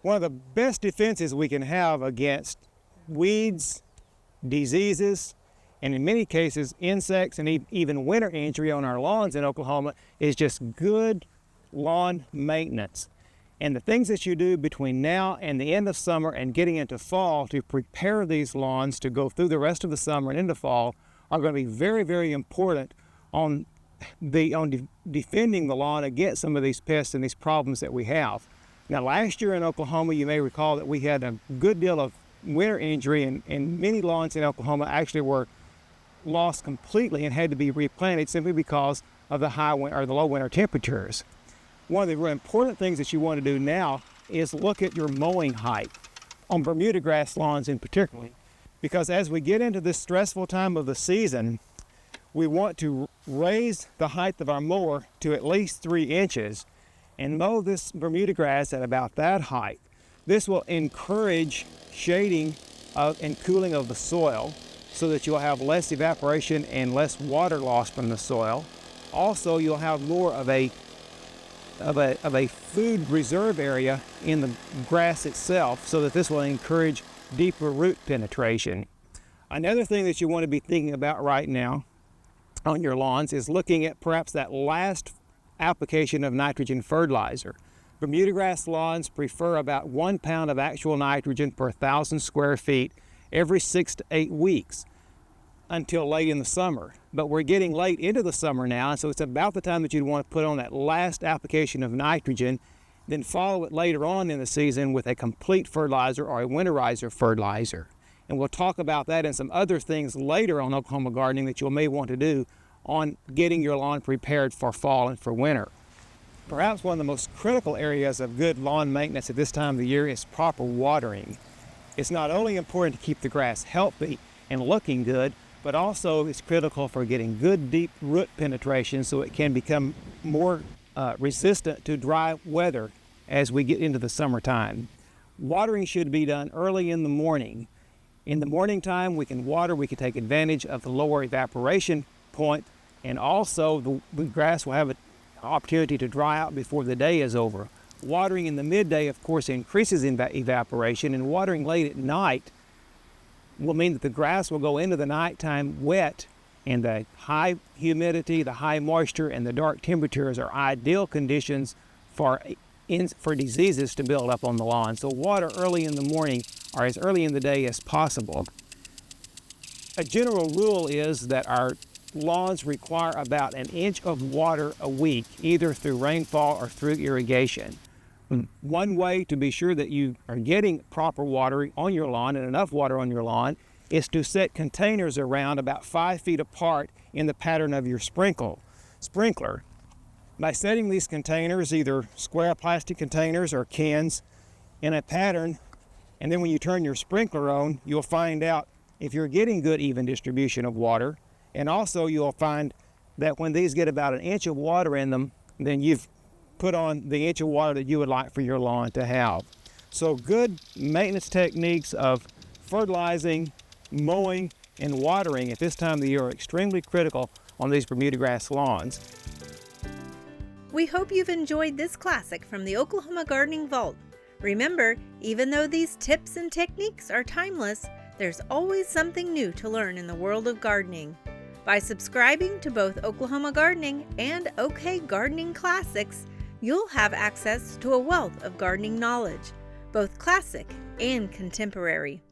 One of the best defenses we can have against weeds, diseases, and in many cases insects and even winter injury on our lawns in Oklahoma is just good lawn maintenance. And the things that you do between now and the end of summer and getting into fall to prepare these lawns to go through the rest of the summer and into fall are going to be very, very important on defending the lawn against some of these pests and these problems that we have. Now, last year in Oklahoma, you may recall that we had a good deal of winter injury, and many lawns in Oklahoma actually were lost completely and had to be replanted simply because of the low winter temperatures. One of the really important things that you want to do now is look at your mowing height on Bermuda grass lawns in particular, because as we get into this stressful time of the season, we want to raise the height of our mower to at least 3 inches and mow this Bermuda grass at about that height. This will encourage shading and cooling of the soil so that you'll have less evaporation and less water loss from the soil. Also, you'll have more of a food reserve area in the grass itself, so that this will encourage deeper root penetration. Another thing that you want to be thinking about right now on your lawns is looking at perhaps that last application of nitrogen fertilizer. Bermuda grass lawns prefer about 1 pound of actual nitrogen per 1,000 square feet every 6 to 8 weeks until late in the summer. But we're getting late into the summer now, and so it's about the time that you'd want to put on that last application of nitrogen, then follow it later on in the season with a complete fertilizer or a winterizer fertilizer. And we'll talk about that and some other things later on Oklahoma gardening that you may want to do on getting your lawn prepared for fall and for winter. Perhaps one of the most critical areas of good lawn maintenance at this time of the year is proper watering. It's not only important to keep the grass healthy and looking good, but also it's critical for getting good deep root penetration so it can become more resistant to dry weather as we get into the summertime. Watering should be done early in the morning. In the morning time, we can take advantage of the lower evaporation point, and also the grass will have an opportunity to dry out before the day is over. Watering in the midday, of course, increases evaporation, and watering late at night will mean that the grass will go into the nighttime wet, and the high humidity, the high moisture, and the dark temperatures are ideal conditions for diseases to build up on the lawn. So water early in the morning or as early in the day as possible. A general rule is that our lawns require about 1 inch of water a week, either through rainfall or through irrigation. One way to be sure that you are getting proper watering on your lawn and enough water on your lawn is to set containers around about 5 feet apart in the pattern of your sprinkler. By setting these containers, either square plastic containers or cans, in a pattern, and then when you turn your sprinkler on, you'll find out if you're getting good even distribution of water. And also you'll find that when these get about 1 inch of water in them, then you've put on the inch of water that you would like for your lawn to have. So good maintenance techniques of fertilizing, mowing, and watering at this time of the year are extremely critical on these Bermuda grass lawns. We hope you've enjoyed this classic from the Oklahoma Gardening Vault. Remember, even though these tips and techniques are timeless, there's always something new to learn in the world of gardening. By subscribing to both Oklahoma Gardening and OK Gardening Classics, you'll have access to a wealth of gardening knowledge, both classic and contemporary.